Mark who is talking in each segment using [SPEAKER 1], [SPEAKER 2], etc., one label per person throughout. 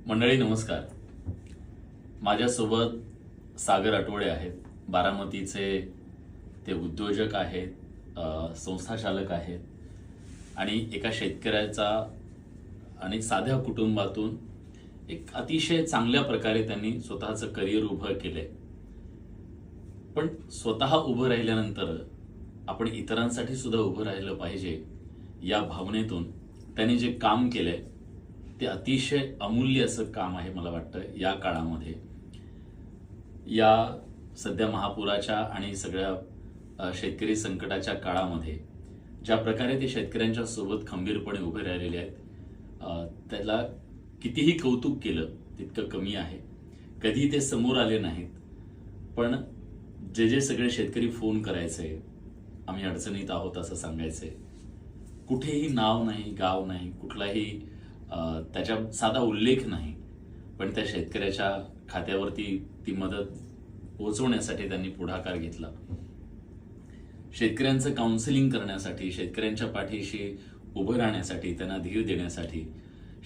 [SPEAKER 1] मंडळी नमस्कार. माझ्यासोबत सागर आठवडे आहेत. बारामतीचे ते उद्योजक आहेत, संस्थाचालक आहेत आणि एका शेतकऱ्याचा आणि साध्या कुटुंबातून एक अतिशय चांगल्या प्रकारे त्यांनी स्वतःचं करिअर उभं केलंय. पण स्वतः उभं राहिल्यानंतर आपण इतरांसाठी सुद्धा उभं राहिलं पाहिजे या भावनेतून त्यांनी जे काम केलंय ते अतिशय अमूल्य असं काम आहे. मला वाटतं या काळामध्ये, या सध्या महापुराच्या आणि सगळ्या शेतकरी संकटाच्या काळामध्ये ज्या प्रकारे ते शेतकऱ्यांच्या सोबत खंबीरपणे उभे राहिलेले आहेत, त्याला कितीही कौतुक केलं तितकं कमी आहे. कधी ते समोर आले नाहीत, पण जे सगळे शेतकरी फोन करायचे, आम्ही अडचणीत आहोत असं सांगायचे, कुठेही नाव नाही, गाव नाही, कुठलाही त्याच्या साधा उल्लेख नाही, पण त्या शेतकऱ्याच्या खात्यावरती ती मदत पोहोचवण्यासाठी त्यांनी पुढाकार घेतला. शेतकऱ्यांचं काउन्सिलिंग करण्यासाठी, शेतकऱ्यांच्या पाठीशी उभं राहण्यासाठी, त्यांना धीर देण्यासाठी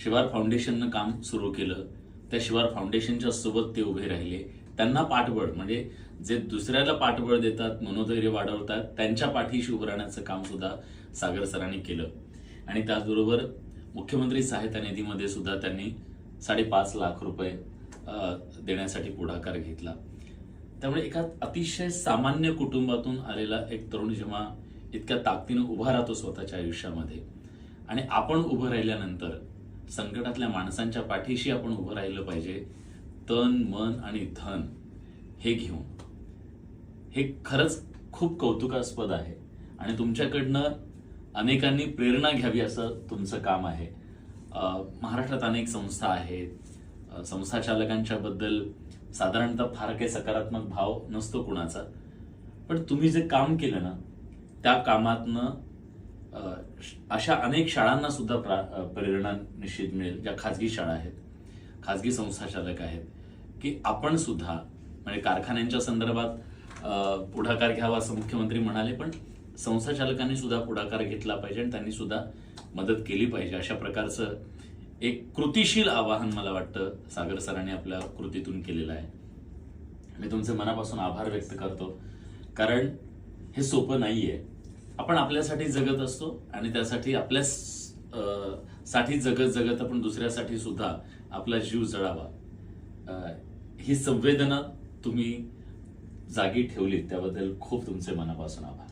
[SPEAKER 1] शिवार फाउंडेशननं काम सुरू केलं. त्या शिवार फाउंडेशनच्या सोबत ते उभे राहिले. त्यांना पाठबळ, म्हणजे जे दुसऱ्याला पाठबळ देतात, मनोधैर्य वाढवतात, त्यांच्या पाठीशी उभं राहण्याचं काम सुद्धा सागर सरांनी केलं. आणि त्याचबरोबर मुख्यमंत्री सहायता निधीमध्ये सुद्धा त्यांनी 5.5 लाख रुपये देण्यासाठी पुढाकार घेतला. त्यामुळे एका अतिशय सामान्य कुटुंबातून आलेला एक तरुण जेव्हा इतक्या ताकदीनं उभा राहतो स्वतःच्या आयुष्यामध्ये, आणि आपण उभं राहिल्यानंतर संकटातल्या माणसांच्या पाठीशी आपण उभं राहिलं पाहिजे, तन मन आणि धन हे घेऊन. हे खरंच खूप कौतुकास्पद आहे आणि तुमच्याकडनं अनेकांनी प्रेरणा घ्यावी असं तुमचं काम आहे. महाराष्ट्रात अनेक संस्था आहेत. संस्थाचालकांच्या बद्दल साधारणतः फार काही सकारात्मक भाव नसतो कुणाचा, पण तुम्ही जे काम केलं ना, त्या कामातनं अशा अनेक शाळांना सुद्धा प्रेरणा निश्चित मिळेल, ज्या खाजगी शाळा आहेत, खाजगी संस्थाचालक आहेत, की आपण सुद्धा म्हणजे कारखान्यांच्या संदर्भात पुढाकार घ्यावा असं मुख्यमंत्री म्हणाले, पण संस्थाचालकांनी सुद्धा पुढाकार घेतला पाहिजे आणि त्यांनी सुद्धा मदत केली पाहिजे. अशा प्रकारचं एक कृतीशील आवाहन मला वाटतं सागर सरांनी आपल्या कृतीतून केलेलं आहे. मी तुमचे मनापासून आभार व्यक्त करतो, कारण हे सोपं नाहीये. आपण आपल्यासाठी जगत असतो आणि त्यासाठी आपल्या साठी जगत आपण दुसऱ्यासाठी सुद्धा आपला जीव जळावा, ही संवेदना तुम्ही जागी ठेवली, त्याबद्दल खूप तुमचे मनापासून आभार.